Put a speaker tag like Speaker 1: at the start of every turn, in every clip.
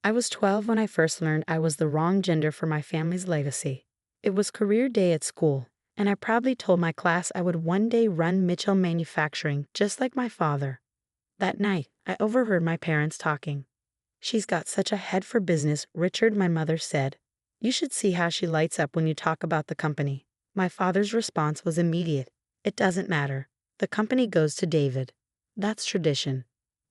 Speaker 1: I was 12 when I first learned I was the wrong gender for my family's legacy. It was career day at school, and I proudly told my class I would one day run Mitchell Manufacturing just like my father. That night, I overheard my parents talking. "She's got such a head for business," Richard, my mother, said. "You should see how she lights up when you talk about the company." My father's response was immediate. "It doesn't matter. The company goes to David. That's tradition.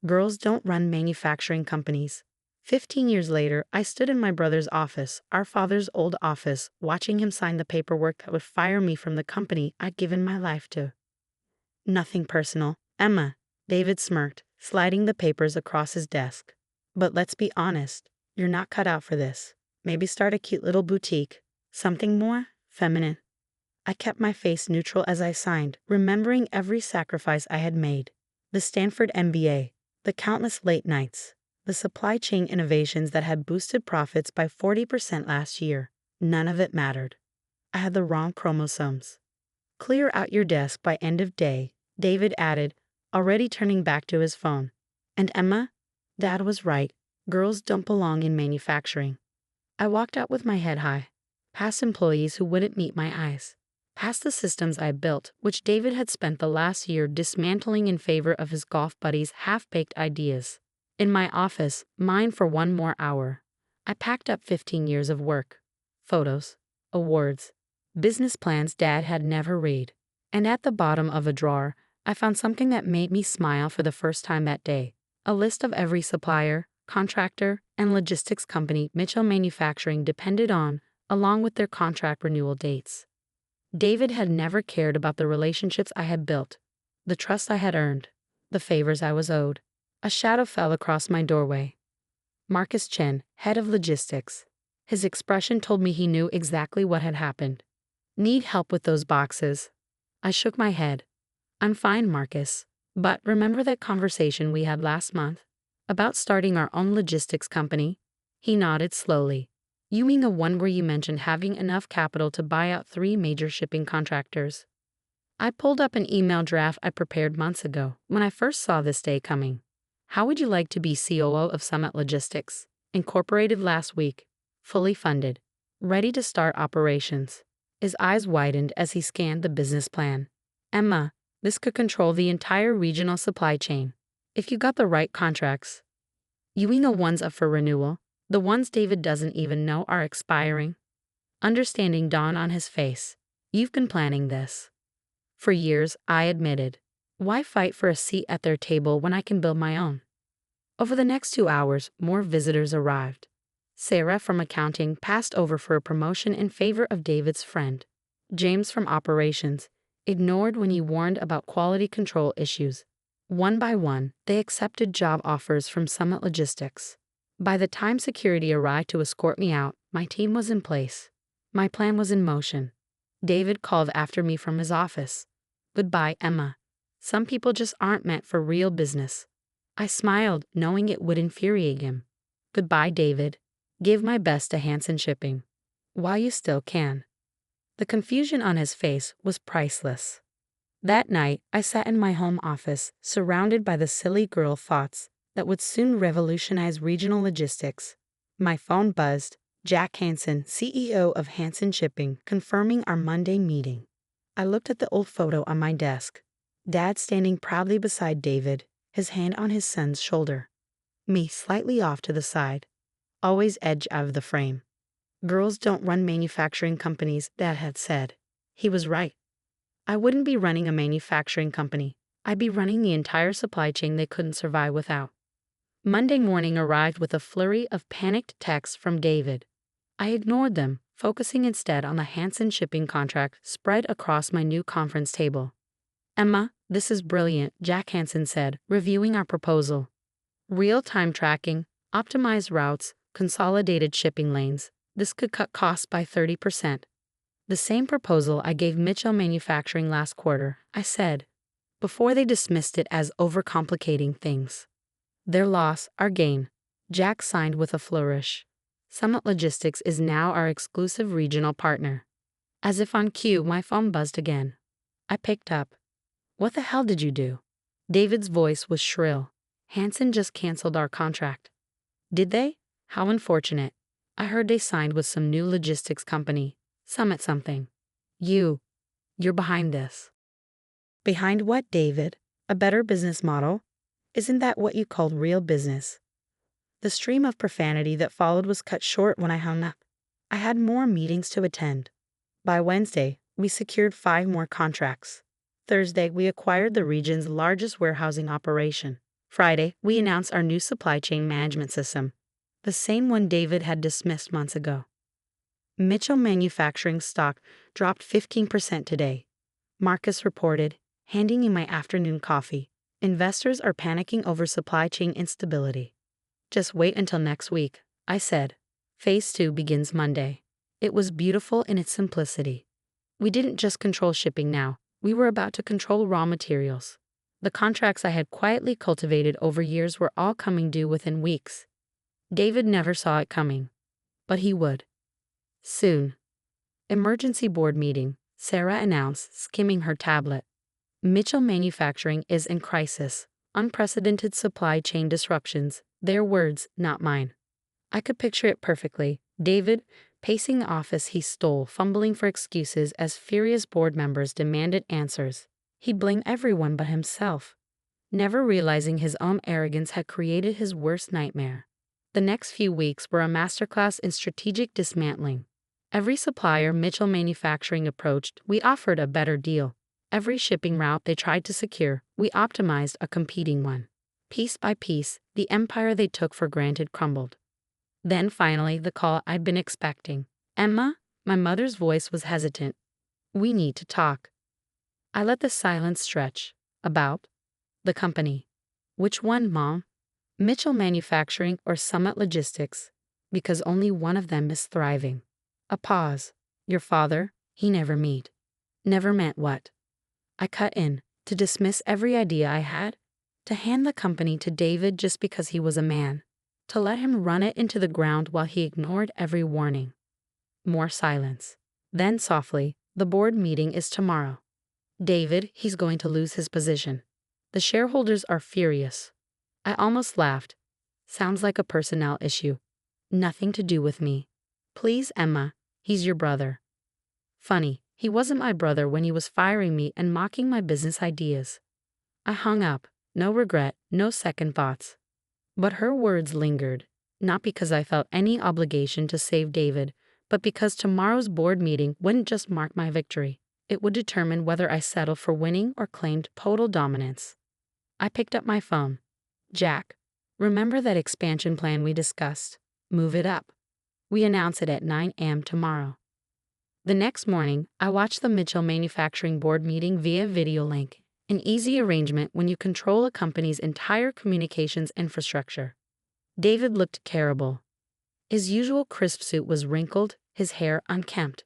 Speaker 1: Girls don't run manufacturing companies." 15 years later, I stood in my brother's office, our father's old office, watching him sign the paperwork that would fire me from the company I'd given my life to. "Nothing personal, Emma," David smirked, sliding the papers across his desk. "But let's be honest, you're not cut out for this. Maybe start a cute little boutique. Something more feminine." I kept my face neutral as I signed, remembering every sacrifice I had made. The Stanford MBA, the countless late nights, the supply chain innovations that had boosted profits by 40% last year. None of it mattered. I had the wrong chromosomes. "Clear out your desk by end of day," David added, already turning back to his phone. "And Emma, Dad was right. Girls don't belong in manufacturing." I walked out with my head high, past employees who wouldn't meet my eyes, past the systems I built, which David had spent the last year dismantling in favor of his golf buddies' half-baked ideas. In my office, mine for one more hour, I packed up 15 years of work, photos, awards, business plans Dad had never read. And at the bottom of a drawer, I found something that made me smile for the first time that day. A list of every supplier, contractor, and logistics company Mitchell Manufacturing depended on, along with their contract renewal dates. David had never cared about the relationships I had built, the trust I had earned, the favors I was owed. A shadow fell across my doorway. Marcus Chen, head of logistics. His expression told me he knew exactly what had happened. "Need help with those boxes?" I shook my head. "I'm fine, Marcus. But remember that conversation we had last month about starting our own logistics company?" He nodded slowly. "You mean the one where you mentioned having enough capital to buy out 3 major shipping contractors?" I pulled up an email draft I prepared months ago when I first saw this day coming. "How would you like to be COO of Summit Logistics? Incorporated last week. Fully funded. Ready to start operations." His eyes widened as he scanned the business plan. "Emma, this could control the entire regional supply chain. If you got the right contracts." "You mean the ones up for renewal? The ones David doesn't even know are expiring?" Understanding dawned on his face. "You've been planning this." "For years," I admitted. "Why fight for a seat at their table when I can build my own?" Over the next 2 hours, more visitors arrived. Sarah from accounting passed over for a promotion in favor of David's friend. James from operations ignored when he warned about quality control issues. One by one, they accepted job offers from Summit Logistics. By the time security arrived to escort me out, my team was in place. My plan was in motion. David called after me from his office. "Goodbye, Emma. Some people just aren't meant for real business." I smiled, knowing it would infuriate him. "Goodbye, David. Give my best to Hansen Shipping. While you still can." The confusion on his face was priceless. That night, I sat in my home office, surrounded by the silly girl thoughts that would soon revolutionize regional logistics. My phone buzzed. Jack Hansen, CEO of Hansen Shipping, confirming our Monday meeting. I looked at the old photo on my desk. Dad standing proudly beside David, his hand on his son's shoulder. Me slightly off to the side, always edge out of the frame. "Girls don't run manufacturing companies," Dad had said. He was right. I wouldn't be running a manufacturing company. I'd be running the entire supply chain they couldn't survive without. Monday morning arrived with a flurry of panicked texts from David. I ignored them, focusing instead on the Hansen Shipping contract spread across my new conference table. "Emma, this is brilliant," Jack Hansen said, reviewing our proposal. "Real-time tracking, optimized routes, consolidated shipping lanes. This could cut costs by 30%. The same proposal I gave Mitchell Manufacturing last quarter," I said, before they dismissed it as overcomplicating things. "Their loss, our gain." Jack signed with a flourish. "Summit Logistics is now our exclusive regional partner." As if on cue, my phone buzzed again. I picked up. "What the hell did you do?" David's voice was shrill. "Hansen just canceled our contract." "Did they? How unfortunate. I heard they signed with some new logistics company. Summit something. You're behind this. Behind what, David? A better business model? Isn't that what you called real business? The stream of profanity that followed was cut short when I hung up. I had more meetings to attend. By Wednesday, we secured 5 more contracts. Thursday, we acquired the region's largest warehousing operation. Friday, we announced our new supply chain management system, the same one David had dismissed months ago. Mitchell Manufacturing stock dropped 15% today. Marcus reported, handing me my afternoon coffee. Investors are panicking over supply chain instability. Just wait until next week, I said. Phase 2 begins Monday. It was beautiful in its simplicity. We didn't just control shipping now, we were about to control raw materials. The contracts I had quietly cultivated over years were all coming due within weeks. David never saw it coming. But he would. Soon. Emergency board meeting, Sarah announced, skimming her tablet. Mitchell Manufacturing is in crisis. Unprecedented supply chain disruptions. Their words, not mine. I could picture it perfectly. David, pacing the office he stole, fumbling for excuses as furious board members demanded answers. He blamed everyone but himself, never realizing his own arrogance had created his worst nightmare. The next few weeks were a masterclass in strategic dismantling. Every supplier Mitchell Manufacturing approached, we offered a better deal. Every shipping route they tried to secure, we optimized a competing one. Piece by piece, the empire they took for granted crumbled. Then finally, the call I'd been expecting. Emma, my mother's voice was hesitant. We need to talk. I let the silence stretch. About? The company. Which one, Mom? Mitchell Manufacturing or Summit Logistics? Because only one of them is thriving. A pause. Your father, he never meet. Never meant what? I cut in, to dismiss every idea I had, to hand the company to David just because he was a man, to let him run it into the ground while he ignored every warning. More silence. Then softly, the board meeting is tomorrow. David, he's going to lose his position. The shareholders are furious. I almost laughed. Sounds like a personnel issue. Nothing to do with me. Please, Emma, he's your brother. Funny, he wasn't my brother when he was firing me and mocking my business ideas. I hung up, no regret, no second thoughts. But her words lingered, not because I felt any obligation to save David, but because tomorrow's board meeting wouldn't just mark my victory. It would determine whether I settled for winning or claimed total dominance. I picked up my phone. Jack, remember that expansion plan we discussed? Move it up. We announce it at 9 a.m. tomorrow. The next morning, I watched the Mitchell Manufacturing board meeting via video link, an easy arrangement when you control a company's entire communications infrastructure. David looked terrible. His usual crisp suit was wrinkled, his hair unkempt.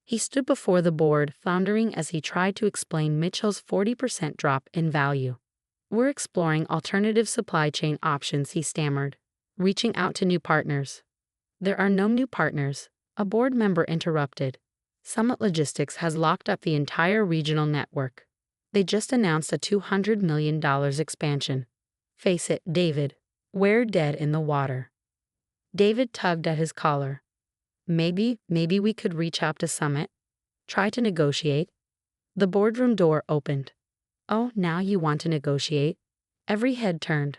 Speaker 1: He stood before the board, floundering as he tried to explain Mitchell's 40% drop in value. We're exploring alternative supply chain options, he stammered, reaching out to new partners. There are no new partners, a board member interrupted. Summit Logistics has locked up the entire regional network. They just announced a $200 million expansion. Face it, David, we're dead in the water. David tugged at his collar. Maybe we could reach out to Summit. Try to negotiate. The boardroom door opened. Oh, now you want to negotiate? Every head turned.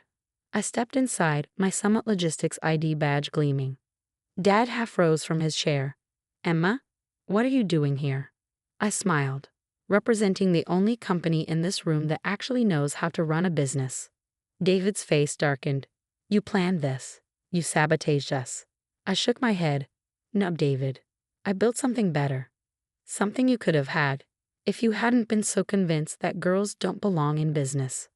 Speaker 1: I stepped inside, my Summit Logistics ID badge gleaming. Dad half rose from his chair. Emma, what are you doing here? I smiled, representing the only company in this room that actually knows how to run a business. David's face darkened. You planned this. You sabotaged us. I shook my head. No, David. I built something better. Something you could have had, if you hadn't been so convinced that girls don't belong in business.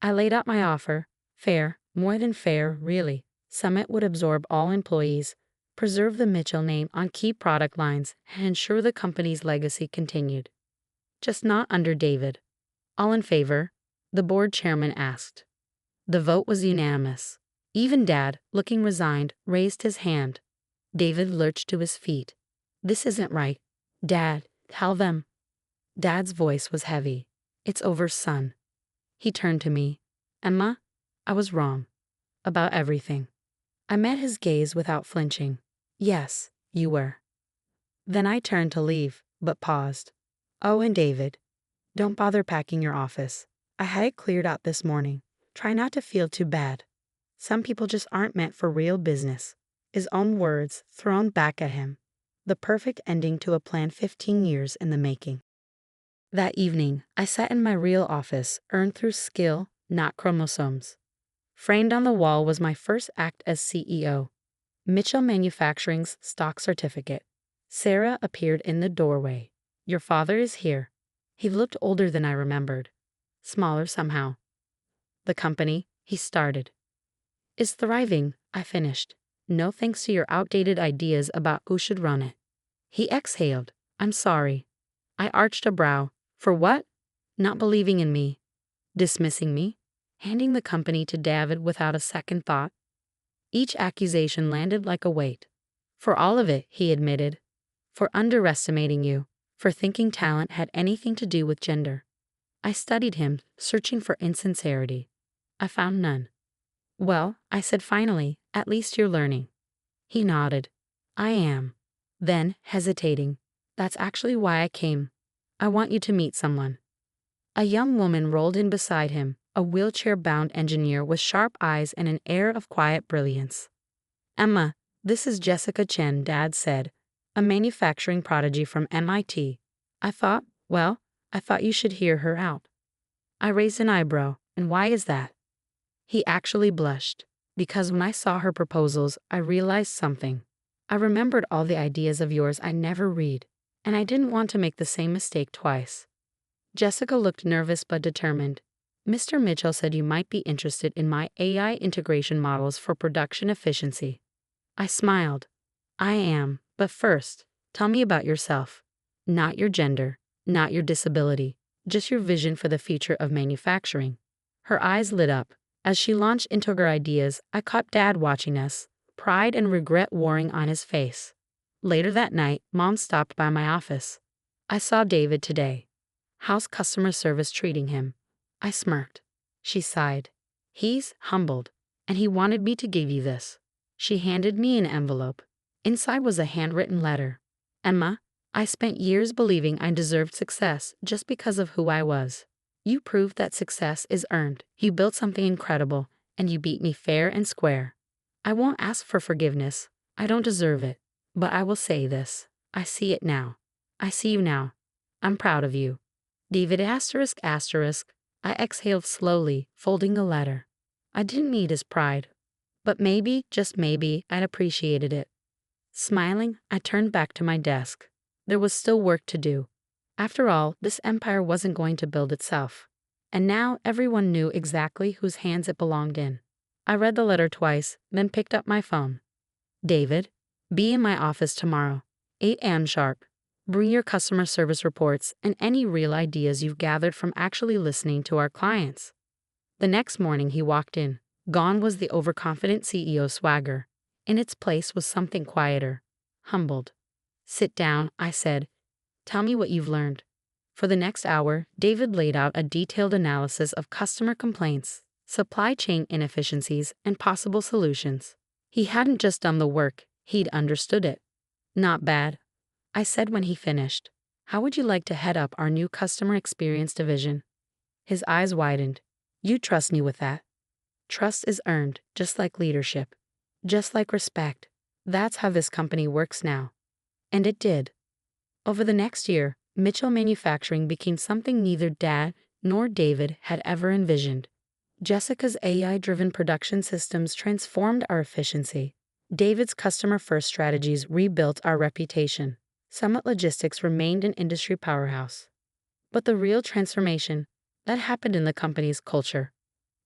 Speaker 1: I laid out my offer. Fair, more than fair, really. Summit would absorb all employees, preserve the Mitchell name on key product lines, and ensure the company's legacy continued. Just not under David. All in favor? The board chairman asked. The vote was unanimous. Even Dad, looking resigned, raised his hand. David lurched to his feet. This isn't right. Dad, tell them. Dad's voice was heavy. It's over, son. He turned to me. Emma, I was wrong. About everything. I met his gaze without flinching. Yes, you were. Then I turned to leave, but paused. Oh, and David, don't bother packing your office. I had it cleared out this morning. Try not to feel too bad. Some people just aren't meant for real business. His own words thrown back at him. The perfect ending to a plan 15 years in the making. That evening, I sat in my real office, earned through skill, not chromosomes. Framed on the wall was my first act as CEO. Mitchell Manufacturing's stock certificate. Sarah appeared in the doorway. Your father is here. He looked older than I remembered. Smaller somehow. The company, he started, is thriving, I finished. No thanks to your outdated ideas about who should run it. He exhaled. I'm sorry. I arched a brow. For what? Not believing in me. Dismissing me? Handing the company to David without a second thought. Each accusation landed like a weight. For all of it, he admitted. For underestimating you. For thinking talent had anything to do with gender. I studied him, searching for insincerity. I found none. Well, I said finally, at least you're learning. He nodded. I am. Then, hesitating. That's actually why I came. I want you to meet someone. A young woman rolled in beside him, a wheelchair-bound engineer with sharp eyes and an air of quiet brilliance. Emma, this is Jessica Chen, Dad said, a manufacturing prodigy from MIT. I thought you should hear her out. I raised an eyebrow, and why is that? He actually blushed, because when I saw her proposals, I realized something. I remembered all the ideas of yours I never read, and I didn't want to make the same mistake twice. Jessica looked nervous but determined. Mr. Mitchell said you might be interested in my AI integration models for production efficiency. I smiled. I am, but first, tell me about yourself. Not your gender, not your disability, just your vision for the future of manufacturing. Her eyes lit up. As she launched into her ideas, I caught Dad watching us, pride and regret warring on his face. Later that night, Mom stopped by my office. I saw David today. How's customer service treating him? I smirked. She sighed. He's humbled, and he wanted me to give you this. She handed me an envelope. Inside was a handwritten letter. Emma, I spent years believing I deserved success just because of who I was. You proved that success is earned. You built something incredible, and you beat me fair and square. I won't ask for forgiveness. I don't deserve it. But I will say this. I see it now. I see you now. I'm proud of you. David asterisk asterisk. I exhaled slowly, folding the letter. I didn't need his pride. But maybe, just maybe, I'd appreciated it. Smiling, I turned back to my desk. There was still work to do. After all, this empire wasn't going to build itself. And now everyone knew exactly whose hands it belonged in. I read the letter twice, then picked up my phone. David, be in my office tomorrow, 8 a.m. sharp. Bring your customer service reports and any real ideas you've gathered from actually listening to our clients. The next morning he walked in. Gone was the overconfident CEO swagger. In its place was something quieter, humbled. Sit down, I said. Tell me what you've learned. For the next hour, David laid out a detailed analysis of customer complaints, supply chain inefficiencies, and possible solutions. He hadn't just done the work, he'd understood it. Not bad, I said when he finished. How would you like to head up our new customer experience division? His eyes widened. You trust me with that. Trust is earned, just like leadership. Just like respect. That's how this company works now. And it did. Over the next year, Mitchell Manufacturing became something neither Dad nor David had ever envisioned. Jessica's AI-driven production systems transformed our efficiency. David's customer-first strategies rebuilt our reputation. Summit Logistics remained an industry powerhouse. But the real transformation, that happened in the company's culture.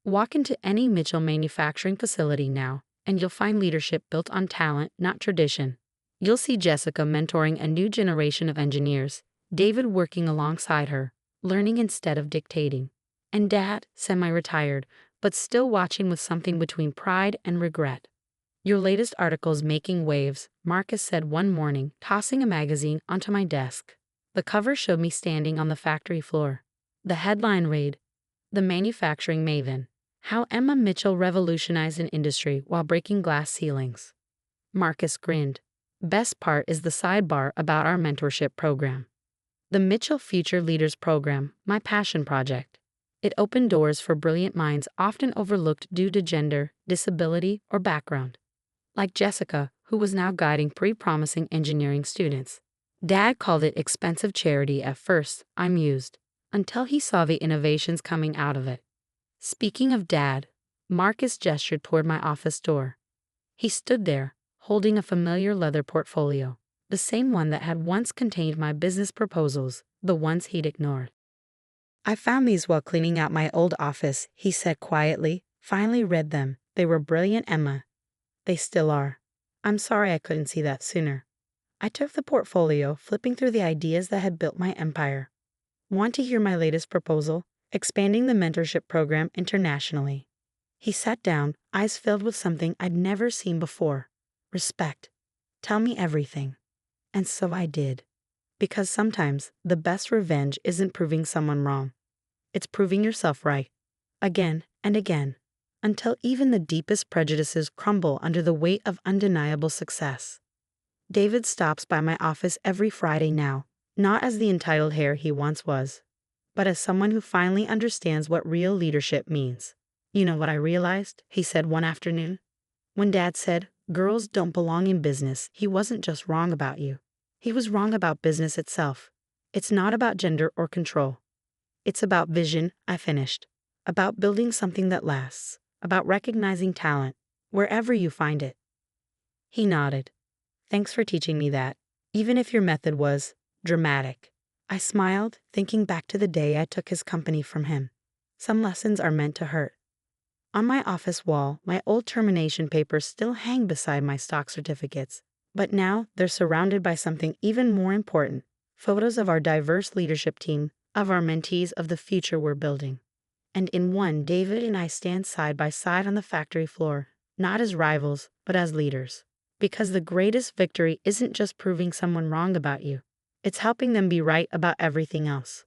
Speaker 1: Walk into any Mitchell Manufacturing facility now, and you'll find leadership built on talent, not tradition. You'll see Jessica mentoring a new generation of engineers, David working alongside her, learning instead of dictating, and Dad, semi-retired, but still watching with something between pride and regret. Your latest article's making waves, Marcus said one morning, tossing a magazine onto my desk. The cover showed me standing on the factory floor. The headline read, The Manufacturing Maven. How Emma Mitchell revolutionized an industry while breaking glass ceilings. Marcus grinned. Best part is the sidebar about our mentorship program. The Mitchell Future Leaders Program, my passion project. It opened doors for brilliant minds often overlooked due to gender, disability, or background. Like Jessica, who was now guiding pre-promising engineering students. Dad called it expensive charity at first, I mused, until he saw the innovations coming out of it. Speaking of Dad, Marcus gestured toward my office door. He stood there, holding a familiar leather portfolio, the same one that had once contained my business proposals, the ones he'd ignored. I found these while cleaning out my old office, he said quietly. Finally read them. They were brilliant, Emma. They still are. I'm sorry I couldn't see that sooner. I took the portfolio, flipping through the ideas that had built my empire. Want to hear my latest proposal? Expanding the mentorship program internationally. He sat down, eyes filled with something I'd never seen before. Respect. Tell me everything. And so I did. Because sometimes the best revenge isn't proving someone wrong. It's proving yourself right. Again and again. Until even the deepest prejudices crumble under the weight of undeniable success. David stops by my office every Friday now, not as the entitled hare he once was, but as someone who finally understands what real leadership means. You know what I realized? He said one afternoon. When Dad said, girls don't belong in business, he wasn't just wrong about you. He was wrong about business itself. It's not about gender or control. It's about vision, I finished. About building something that lasts. About recognizing talent, wherever you find it. He nodded. Thanks for teaching me that, even if your method was dramatic. I smiled, thinking back to the day I took his company from him. Some lessons are meant to hurt. On my office wall, my old termination papers still hang beside my stock certificates. But now they're surrounded by something even more important. Photos of our diverse leadership team, of our mentees, of the future we're building. And in one, David and I stand side by side on the factory floor, not as rivals, but as leaders. Because the greatest victory isn't just proving someone wrong about you. It's helping them be right about everything else.